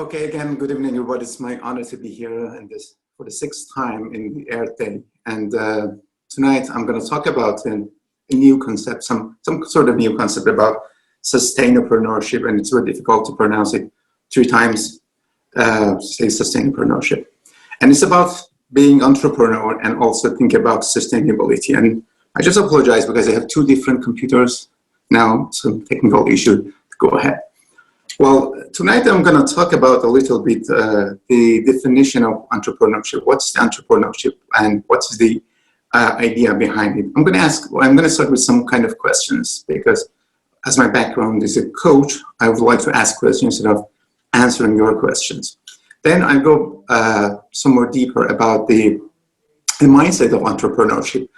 Okay, again, good evening, everybody. It's my honor to be here in this for the 6th time in the Earth Day. And tonight I'm going to talk about a new concept, some sort of new concept about sustainopreneurship, and it's very difficult to pronounce it 3 times, say sustainopreneurship. And it's about being entrepreneur and also think about sustainability. And I just apologize because I have 2 different computers now, some technical issue. Go ahead. Well, tonight I'm going to talk about a little bit the definition of entrepreneurship. What's the entrepreneurship and what's the idea behind it? I'm going to start with some kind of questions because as my background is a coach, I would like to ask questions instead of answering your questions. Then I go some more deeper about the mindset of entrepreneurship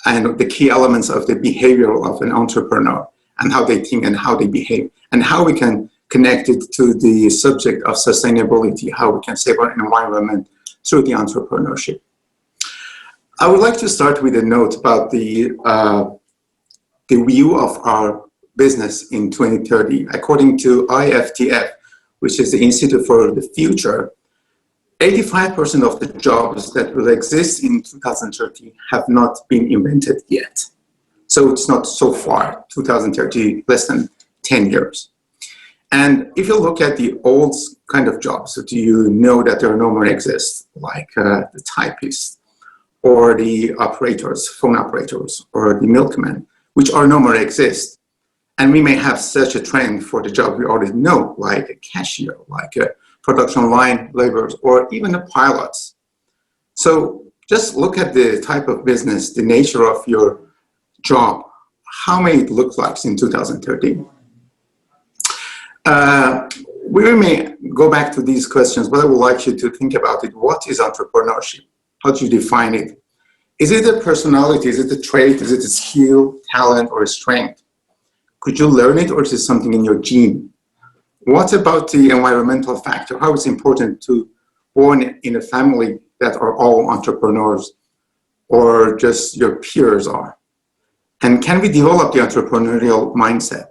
and the key elements of the behavior of an entrepreneur and how they think and how they behave and how we can connected to the subject of sustainability, how we can save our environment through the entrepreneurship. I would like to start with a note about the view of our business in 2030. According to IFTF, which is the Institute for the Future, 85% of the jobs that will exist in 2030 have not been invented yet. So it's not so far, 2030, less than 10 years. And if you look at the old kind of jobs that you know that they no more exist, like the typists or the operators, phone operators, or the milkmen, which are no more exist. And we may have such a trend for the job we already know, like a cashier, like a production line laborers, or even the pilots. So just look at the type of business, the nature of your job, how may it look like in 2030. We may go back to these questions, but I would like you to think about it. What is entrepreneurship? How do you define it? Is it a personality? Is it a trait? Is it a skill, talent, or a strength? Could you learn it, or is it something in your gene? What about the environmental factor? How is it important to born in a family that are all entrepreneurs, or just your peers are? And can we develop the entrepreneurial mindset?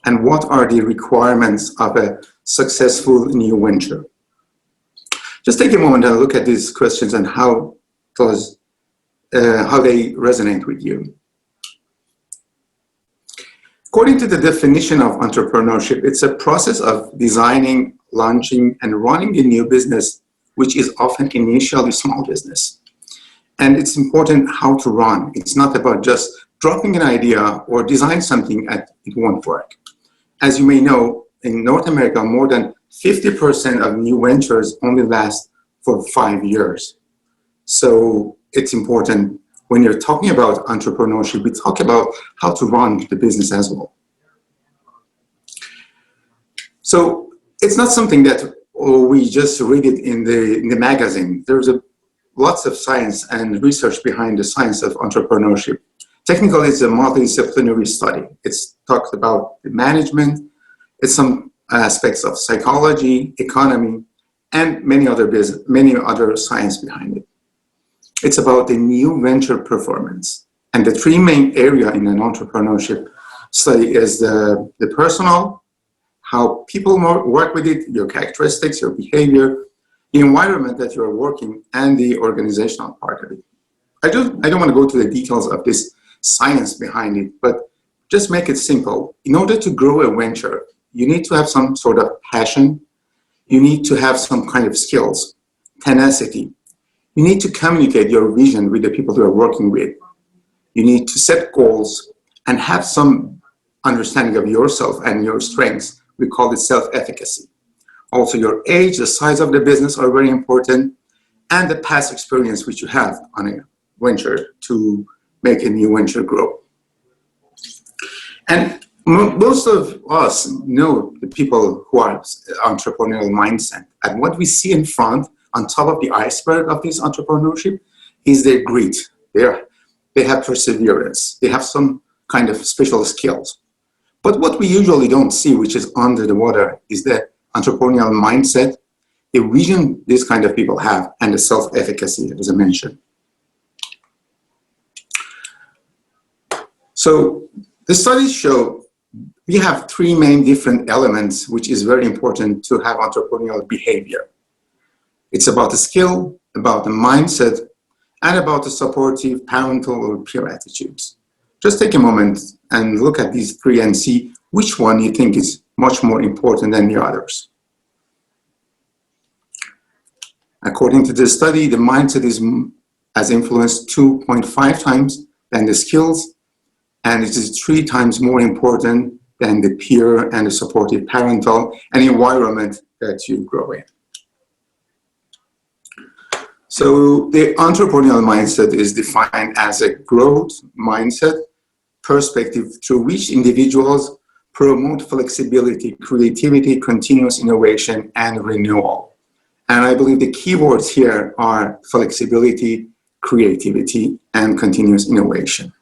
And what are the requirements of a successful new venture? Just take a moment and look at these questions and how they resonate with you. According to the definition of entrepreneurship, it's a process of designing, launching, and running a new business, which is often initially small business. And it's important how to run. It's not about just dropping an idea or design something and it won't work. As you may know, in North America, more than 50% of new ventures only last for 5 years. So it's important when you're talking about entrepreneurship, we talk about how to run the business as well. So it's not something that we just read it in the magazine. There's lots of science and research behind the science of entrepreneurship. Technically, it's a multidisciplinary study. It's talked about the management, it's some aspects of psychology, economy, and many other science behind it. It's about the new venture performance. And the 3 main areas in an entrepreneurship study is the personal, how people work with it, your characteristics, your behavior, the environment that you're working, and the organizational part of it. I don't want to go to the details of this science behind it, but just make it simple. In order to grow a venture, you need to have some sort of passion. You need to have some kind of skills, tenacity. You need to communicate your vision with the people you are working with. You need to set goals and have some understanding of yourself and your strengths. We call it self-efficacy. Also, your age, the size of the business are very important, and the past experience which you have on a venture to make a new venture grow. And most of us know the people who are entrepreneurial mindset. And what we see in front, on top of the iceberg of this entrepreneurship, is their grit. They have perseverance. They have some kind of special skills. But what we usually don't see, which is under the water, is the entrepreneurial mindset, the vision these kind of people have, and the self-efficacy, as I mentioned. So the studies show we have three main different elements, which is very important to have entrepreneurial behavior. It's about the skill, about the mindset, and about the supportive parental or peer attitudes. Just take a moment and look at these three and see which one you think is much more important than the others. According to the study, the mindset has influenced 2.5 times than the skills, and it is 3 times more important than the peer and the supportive parental and environment that you grow in. So the entrepreneurial mindset is defined as a growth mindset perspective through which individuals promote flexibility, creativity, continuous innovation, and renewal. And I believe the keywords here are flexibility, creativity, and continuous innovation.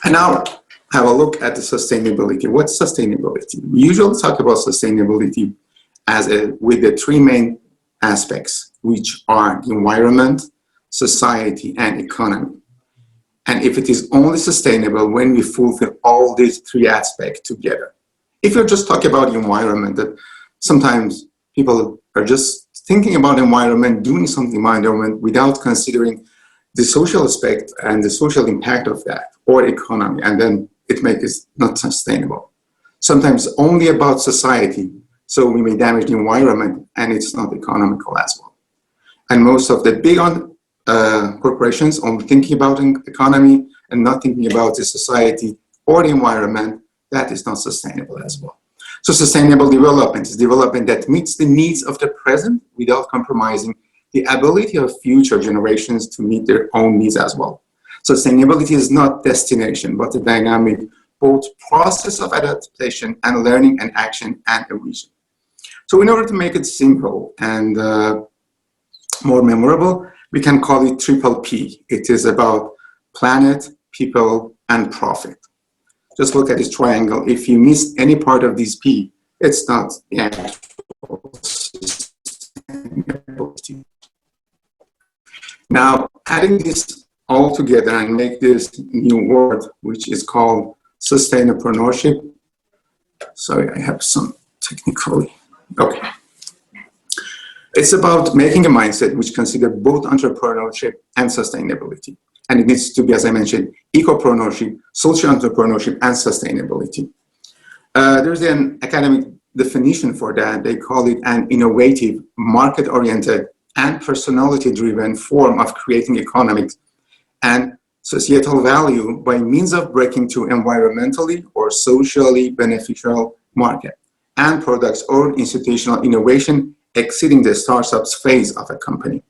And now have a look at the sustainability. What's sustainability? We usually talk about sustainability with the 3 main aspects, which are environment, society, and economy. And if it is only sustainable when we fulfill all these 3 aspects together. If you're just talking about environment, that sometimes people are just thinking about environment, doing something about environment without considering the social aspect and the social impact of that, or economy, and then it makes it not sustainable. Sometimes only about society, so we may damage the environment and it's not economical as well. And most of the big corporations only thinking about an economy and not thinking about the society or the environment, that is not sustainable as well. So sustainable development is development that meets the needs of the present without compromising the ability of future generations to meet their own needs as well. Sustainability is not destination, but a dynamic both process of adaptation and learning and action and a vision. So in order to make it simple and more memorable, we can call it triple P. It is about planet, people, and profit. Just look at this triangle. If you miss any part of this P, it's not the actual sustainability. Now, adding this all together and make this new word, which is called Sustainopreneurship. Sorry, I have some technically. Okay. It's about making a mindset which considers both entrepreneurship and sustainability. And it needs to be, as I mentioned, ecopreneurship, social entrepreneurship, and sustainability. There's an academic definition for that. They call it an innovative, market-oriented, and personality-driven form of creating economic and societal value by means of breaking through environmentally or socially beneficial market and products or institutional innovation exceeding the startups phase of a company.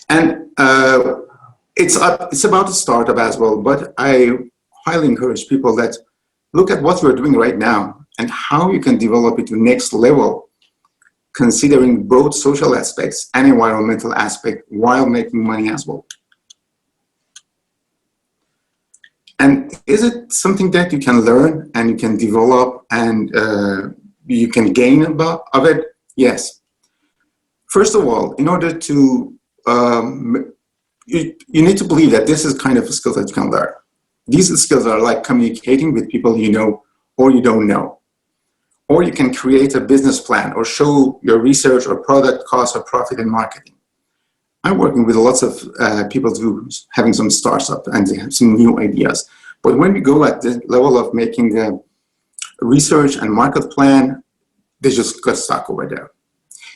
And it's about the startup as well, but I highly encourage people that look at what you're doing right now and how you can develop it to next level, considering both social aspects and environmental aspect while making money as well. And is it something that you can learn and you can develop and you can gain of it? Yes. First of all, in order to, you need to believe that this is kind of a skill that you can learn. These skills are like communicating with people you know or you don't know. Or you can create a business plan or show your research or product cost or profit in marketing. I'm working with lots of people who's having some startups and they have some new ideas. But when we go at the level of making a research and market plan, they just got stuck over there.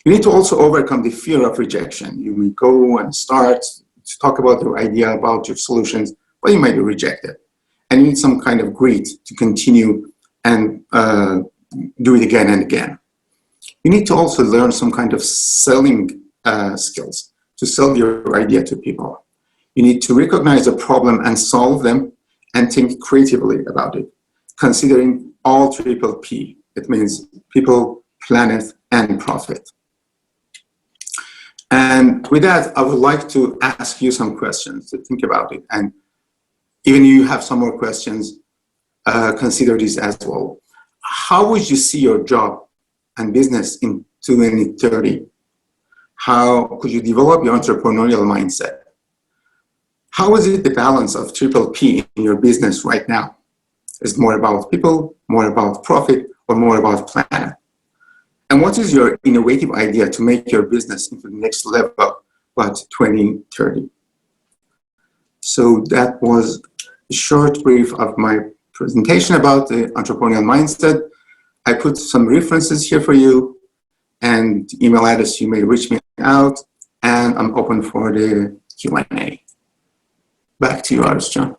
You need to also overcome the fear of rejection. You may go and start to talk about your idea, about your solutions, but you might be rejected. And you need some kind of grit to continue and do it again and again. You need to also learn some kind of selling skills to sell your idea to people. You need to recognize a problem and solve them and think creatively about it, considering all triple P. It means people, planet, and profit. And with that, I would like to ask you some questions to think about it. And even if you have some more questions, consider this as well. How would you see your job and business in 2030? How could you develop your entrepreneurial mindset? How is it the balance of triple P in your business right now? Is it more about people, more about profit, or more about planet? And what is your innovative idea to make your business into the next level by 2030? So that was a short brief of my presentation about the entrepreneurial mindset. I put some references here for you and email address you may reach me out, and I'm open for the Q&A. Back to you, Arshjan.